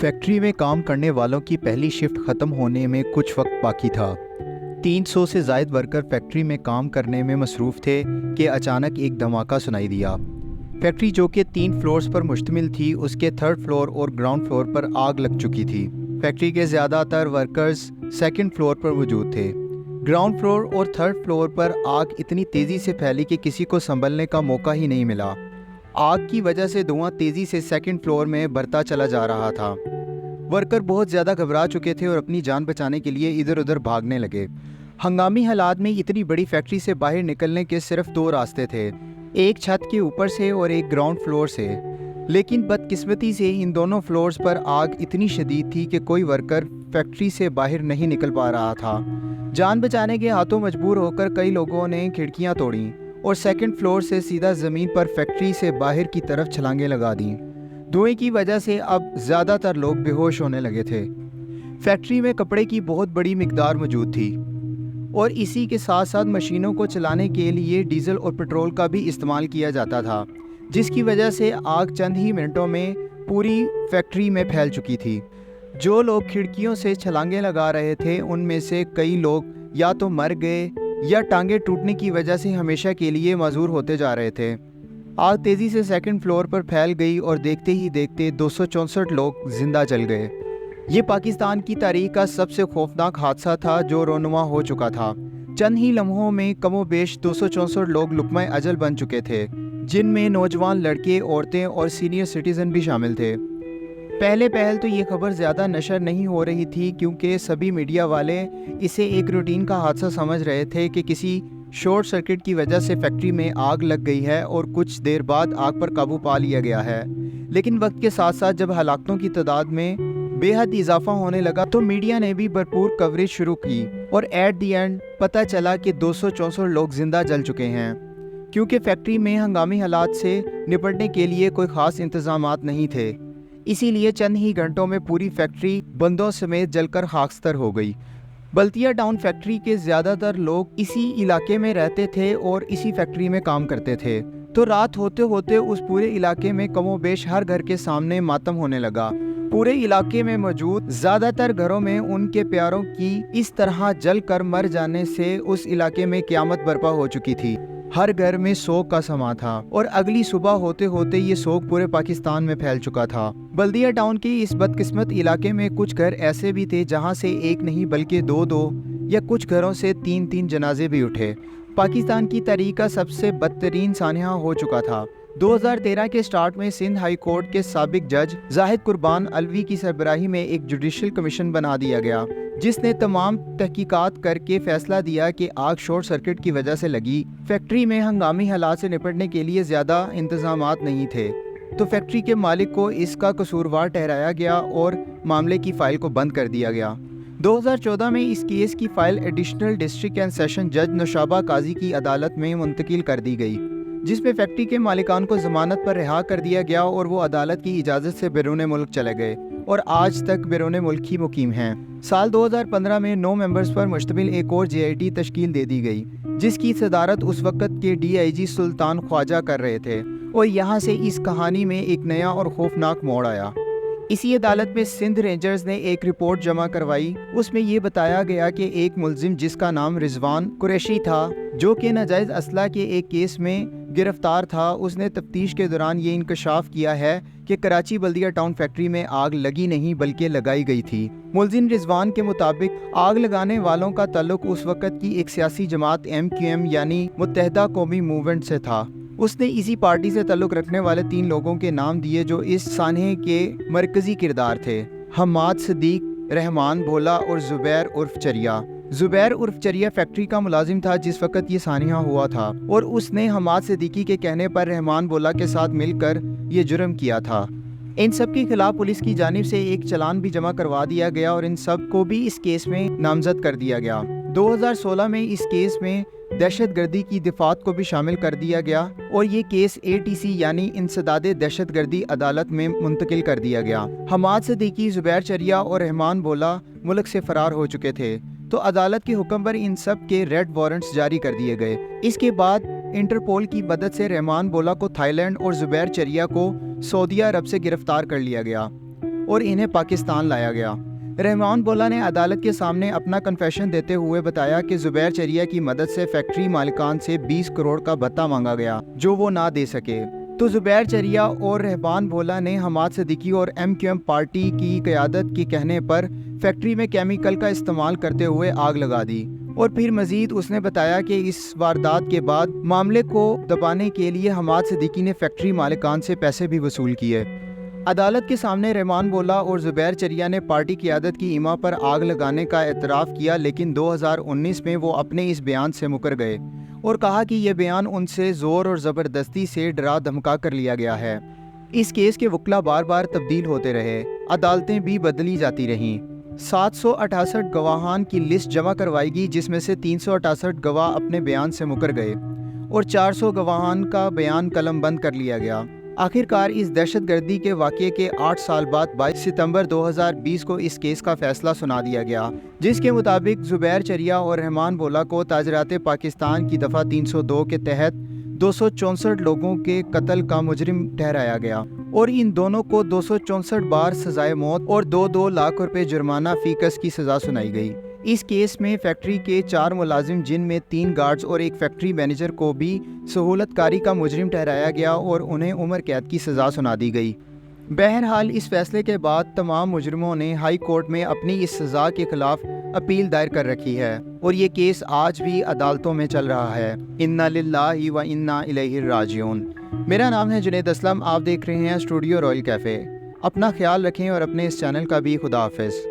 Factory में काम करने वालों की पहली शिफ्ट ख़त्म होने में कुछ वक्त बाकी था। 300 से ज़ायद वर्कर फैक्ट्री में काम करने में मसरूफ़ थे कि अचानक एक धमाका सुनाई दिया। फैक्ट्री जो कि 3 फ्लोर्स पर मुश्तमिल थी, उसके 3rd फ्लोर और ग्राउंड फ्लोर पर आग लग चुकी थी। फैक्ट्री के ज़्यादातर वर्कर्स 2nd फ्लोर पर मौजूद थे। ग्राउंड फ्लोर और 3rd फ्लोर पर आग इतनी तेज़ी से फैली कि किसी को संभलने का मौका ही नहीं मिला। आग की वजह से धुआं तेज़ी से 2nd फ्लोर में बढ़ता चला जा रहा था। वर्कर बहुत ज़्यादा घबरा चुके थे और अपनी जान बचाने के लिए इधर उधर भागने लगे। हंगामी हालात में इतनी बड़ी फैक्ट्री से बाहर निकलने के सिर्फ 2 रास्ते थे, एक छत के ऊपर से और एक ग्राउंड फ्लोर से। लेकिन बदकिस्मती से इन दोनों फ्लोर्स पर आग इतनी शदीद थी कि कोई वर्कर फैक्ट्री से बाहर नहीं निकल पा रहा था। जान बचाने के हाथों मजबूर होकर कई लोगों ने खिड़कियां तोड़ी और 2nd फ्लोर से सीधा ज़मीन पर फैक्ट्री से बाहर की तरफ छलांगें लगा दी। धुएं की वजह से अब ज़्यादातर लोग बेहोश होने लगे थे। फैक्ट्री में कपड़े की बहुत बड़ी मिकदार मौजूद थी और इसी के साथ साथ मशीनों को चलाने के लिए डीजल और पेट्रोल का भी इस्तेमाल किया जाता था, जिसकी वजह से आग चंद ही मिनटों में पूरी फैक्ट्री में फैल चुकी थी। जो लोग खिड़कियों से छलांगें लगा रहे थे, उनमें से कई लोग या तो मर गए या टांगे टूटने की वजह से हमेशा के लिए माजूर होते जा रहे थे। आग तेज़ी से 2nd फ्लोर पर फैल गई और देखते ही देखते 264 लोग जिंदा जल गए। ये पाकिस्तान की तारीख का सबसे खौफनाक हादसा था जो रोनुमा हो चुका था। चंद ही लम्हों में कमोबेश 264 लोग लुक़्मा अजल बन चुके थे, जिनमें नौजवान लड़के, औरतें और सीनियर सिटीज़न भी शामिल थे। पहल तो ये खबर ज़्यादा नशर नहीं हो रही थी, क्योंकि सभी मीडिया वाले इसे एक रूटीन का हादसा समझ रहे थे कि किसी शॉर्ट सर्किट की वजह से फैक्ट्री में आग लग गई है और कुछ देर बाद आग पर काबू पा लिया गया है। लेकिन वक्त के साथ साथ जब हलाकतों की तादाद में बेहद इजाफा होने लगा तो मीडिया ने भी भरपूर कवरेज शुरू की और एट दी एंड पता चला कि 264 लोग जिंदा जल चुके हैं, क्योंकि फैक्ट्री में हंगामी हालात से निपटने के लिए कोई ख़ास इंतजामात नहीं थे। इसीलिए चंद ही घंटों में पूरी फैक्ट्री बंदों समेत जलकर खाकस्तर हो गई। बल्तिया टाउन फैक्ट्री के ज़्यादातर लोग इसी इलाके में रहते थे और इसी फैक्ट्री में काम करते थे, तो रात होते होते उस पूरे इलाके में कमोबेश हर घर के सामने मातम होने लगा। पूरे इलाके में मौजूद ज़्यादातर घरों में उनके प्यारों की इस तरह जल कर मर जाने से उस इलाके में क़यामत बर्पा हो चुकी थी। हर घर में सोग का समा था और अगली सुबह होते होते ये सोग पूरे पाकिस्तान में फैल चुका था। बल्दिया टाउन के इस बदकिस्मत इलाके में कुछ घर ऐसे भी थे जहां से एक नहीं बल्कि 2-2 या कुछ घरों से 3-3 जनाजे भी उठे। पाकिस्तान की तारीख का सबसे बदतरीन सानहा हो चुका था। 2013 के स्टार्ट में सिंध हाई कोर्ट के साबिक जज जाहिद कुर्बान अलवी की सरबराही में एक जुडिशल कमीशन बना दिया गया, जिसने तमाम तहकीकात करके फैसला दिया कि आग शॉर्ट सर्किट की वजह से लगी। फैक्ट्री में हंगामी हालात से निपटने के लिए ज़्यादा इंतजामात नहीं थे, तो फैक्ट्री के मालिक को इसका कसूरवार ठहराया गया और मामले की फ़ाइल को बंद कर दिया गया। 2014 में इस केस की file additional district and session जज नौशाबा काजी की अदालत में मुंतकिल कर दी गई, जिसमें फैक्ट्री के मालिकान को ज़मानत पर रिहा कर दिया गया और वो अदालत की इजाज़त से बैरून मुल्क चले गए और आज तक बैरून मुल्क ही मुकीम हैं। साल 2015 में 9 मेंबर्स पर मुश्तमिल एक और JIT तश्कील दे दी गई, जिसकी सदारत उस वक़्त के DIG सुल्तान ख्वाजा कर रहे थे और यहाँ से इस कहानी में एक नया और खौफनाक मोड़ आया। इसी अदालत में सिंध रेंजर्स ने एक रिपोर्ट जमा करवाई। उसमें ये बताया गया कि एक मुलजिम जिसका नाम रिजवान कुरैशी था, जो कि नाजायज़ असला के एक केस में गिरफ्तार था, उसने तफ्तीश के दौरान ये इंकशाफ किया है कि कराची बल्दिया टाउन फैक्ट्री में आग लगी नहीं बल्कि लगाई गई थी। मुलजिम रिजवान के मुताबिक आग लगाने वालों का ताल्लुक उस वक़्त की एक सियासी जमात MQM यानी मुत्तहदा कौमी मूवमेंट से था। उसने इसी पार्टी से ताल्लुक़ रखने वाले 3 लोगों के नाम दिए जो इस सानहे के मरकज़ी किरदार थे: हम्माद सदीक, रहमान भोला और ज़ुबैर उर्फ चरिया। ज़ुबैर उर्फ चरिया फैक्ट्री का मुलाजिम था जिस वक़्त ये सानहा हुआ था और उसने हम्माद सदीकी के कहने पर रहमान भोला के साथ मिलकर ये जुर्म किया था। इन सब के खिलाफ पुलिस की जानिब से एक चालान भी जमा करवा दिया गया और इन सब को भी इस केस में नामजद कर दिया गया। 2016 में इस केस में दहशतगर्दी की दिफात को भी शामिल कर दिया गया और ये केस ATC यानी इंसदादे दहशतगर्दी अदालत में मुंतकिल कर दिया गया। हम्माद सदीकी, ज़ुबैर चरिया और रहमान भोला मुल्क से फरार हो चुके थे, तो अदालत के हुक्म पर इन सब के रेड वारंट्स जारी कर दिए गए। इसके बाद इंटरपोल की मदद से रहमान भोला को थाईलैंड और ज़ुबैर चरिया को सऊदी अरब से गिरफ्तार कर लिया गया اور انہیں پاکستان لایا گیا۔ رحمان بولا نے عدالت کے سامنے اپنا کنفیشن دیتے ہوئے بتایا کہ زبیر چریا کی مدد سے فیکٹری مالکان سے 20 کروڑ کا بھتہ مانگا گیا جو وہ نہ دے سکے۔ تو زبیر چریا اور رحمان بولا نے حماد صدیقی اور ایم کیو ایم پارٹی کی قیادت کے کہنے پر فیکٹری میں کیمیکل کا استعمال کرتے ہوئے آگ لگا دی، اور پھر مزید اس نے بتایا کہ اس واردات کے بعد معاملے کو دبانے کے لیے حماد صدیقی نے فیکٹری مالکان سے پیسے بھی وصول کیے۔ عدالت کے سامنے رحمان بولا اور زبیر چریا نے پارٹی قیادت کی ایما پر آگ لگانے کا اعتراف کیا، لیکن 2019 میں وہ اپنے اس بیان سے مکر گئے اور کہا کہ یہ بیان ان سے زور اور زبردستی سے ڈرا دھمکا کر لیا گیا ہے۔ اس کیس کے وکلا بار بار تبدیل ہوتے رہے، عدالتیں بھی بدلی جاتی رہیں۔ 768 گواہان کی لسٹ جمع کروائی گئی، جس میں سے 368 گواہ اپنے بیان سے مکر گئے اور 400 گواہان کا بیان قلم بند کر لیا گیا۔ آخرکار اس دہشت گردی کے واقعے کے 8 سال بعد 22 ستمبر 2020 کو اس کیس کا فیصلہ سنا دیا گیا، جس کے مطابق زبیر چریا اور رحمان بولا کو تاجرات پاکستان کی دفعہ 302 کے تحت 264 لوگوں کے قتل کا مجرم ٹھہرایا گیا، اور ان دونوں کو 264 بار سزائے موت اور 2 لاکھ روپے جرمانہ فی کس کی سزا سنائی گئی۔ اس کیس میں فیکٹری کے 4 ملازم، جن میں 3 گارڈز اور ایک فیکٹری مینیجر کو بھی سہولت کاری کا مجرم ٹھہرایا گیا اور انہیں عمر قید کی سزا سنا دی گئی۔ بہرحال اس فیصلے کے بعد تمام مجرموں نے ہائی کورٹ میں اپنی اس سزا کے خلاف اپیل دائر کر رکھی ہے، اور یہ کیس آج بھی عدالتوں میں چل رہا ہے۔ انا للہ و انا الیہ راجعون۔ میرا نام ہے جنید اسلم، آپ دیکھ رہے ہیں اسٹوڈیو رائل کیفے۔ اپنا خیال رکھیں اور اپنے اس چینل کا بھی خدا حافظ۔